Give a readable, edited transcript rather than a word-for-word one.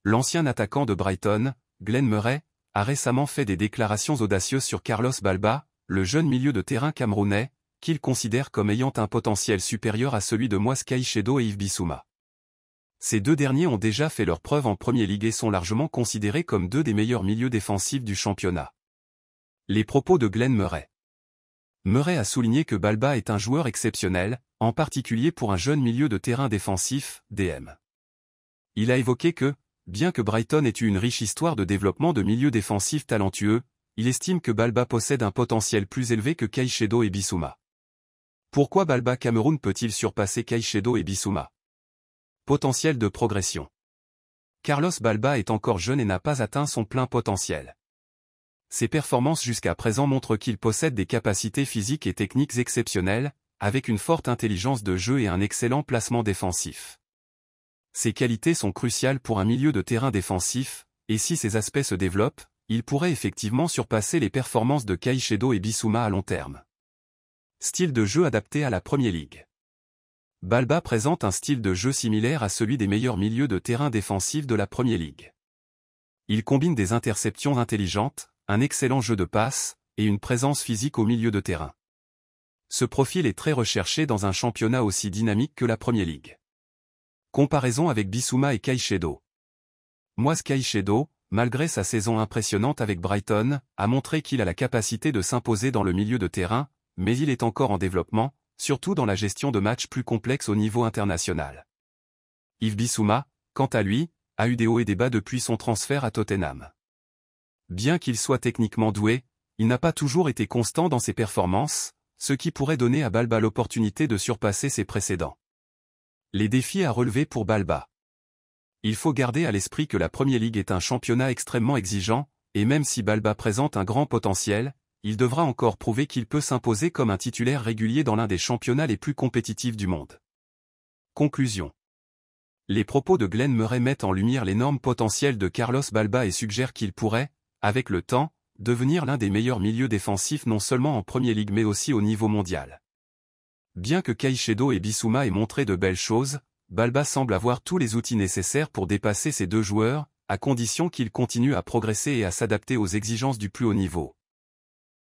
l'ancien attaquant de Brighton, Glenn Murray, a récemment fait des déclarations audacieuses sur Carlos Balba, le jeune milieu de terrain camerounais, qu'il considère comme ayant un potentiel supérieur à celui de Moise Caicedo et Yves Bissouma. Ces deux derniers ont déjà fait leurs preuves en Premier League et sont largement considérés comme deux des meilleurs milieux défensifs du championnat. Les propos de Glenn Murray. Murray a souligné que Balba est un joueur exceptionnel, en particulier pour un jeune milieu de terrain défensif, DM. Il a évoqué que, bien que Brighton ait eu une riche histoire de développement de milieux défensifs talentueux, il estime que Balba possède un potentiel plus élevé que Caicedo et Bissouma. Pourquoi Balba Cameroun peut-il surpasser Caicedo et Bissouma? Potentiel de progression. Carlos Balba est encore jeune et n'a pas atteint son plein potentiel. Ses performances jusqu'à présent montrent qu'il possède des capacités physiques et techniques exceptionnelles, avec une forte intelligence de jeu et un excellent placement défensif. Ces qualités sont cruciales pour un milieu de terrain défensif, et si ces aspects se développent, il pourrait effectivement surpasser les performances de Caicedo et Bissouma à long terme. Style de jeu adapté à la Premier League. Balba présente un style de jeu similaire à celui des meilleurs milieux de terrain défensifs de la Premier League. Il combine des interceptions intelligentes, un excellent jeu de passe, et une présence physique au milieu de terrain. Ce profil est très recherché dans un championnat aussi dynamique que la Premier League. Comparaison avec Bissouma et Caicedo. Moise Caicedo, malgré sa saison impressionnante avec Brighton, a montré qu'il a la capacité de s'imposer dans le milieu de terrain, mais il est encore en développement, surtout dans la gestion de matchs plus complexes au niveau international. Yves Bissouma, quant à lui, a eu des hauts et des bas depuis son transfert à Tottenham. Bien qu'il soit techniquement doué, il n'a pas toujours été constant dans ses performances, ce qui pourrait donner à Balba l'opportunité de surpasser ses précédents. Les défis à relever pour Balba. Il faut garder à l'esprit que la Premier League est un championnat extrêmement exigeant, et même si Balba présente un grand potentiel, il devra encore prouver qu'il peut s'imposer comme un titulaire régulier dans l'un des championnats les plus compétitifs du monde. Conclusion. Les propos de Glenn Murray mettent en lumière l'énorme potentiel de Carlos Balba et suggèrent qu'il pourrait, avec le temps, devenir l'un des meilleurs milieux défensifs non seulement en Premier League mais aussi au niveau mondial. Bien que Caicedo et Bissouma aient montré de belles choses, Balba semble avoir tous les outils nécessaires pour dépasser ces deux joueurs, à condition qu'il continue à progresser et à s'adapter aux exigences du plus haut niveau.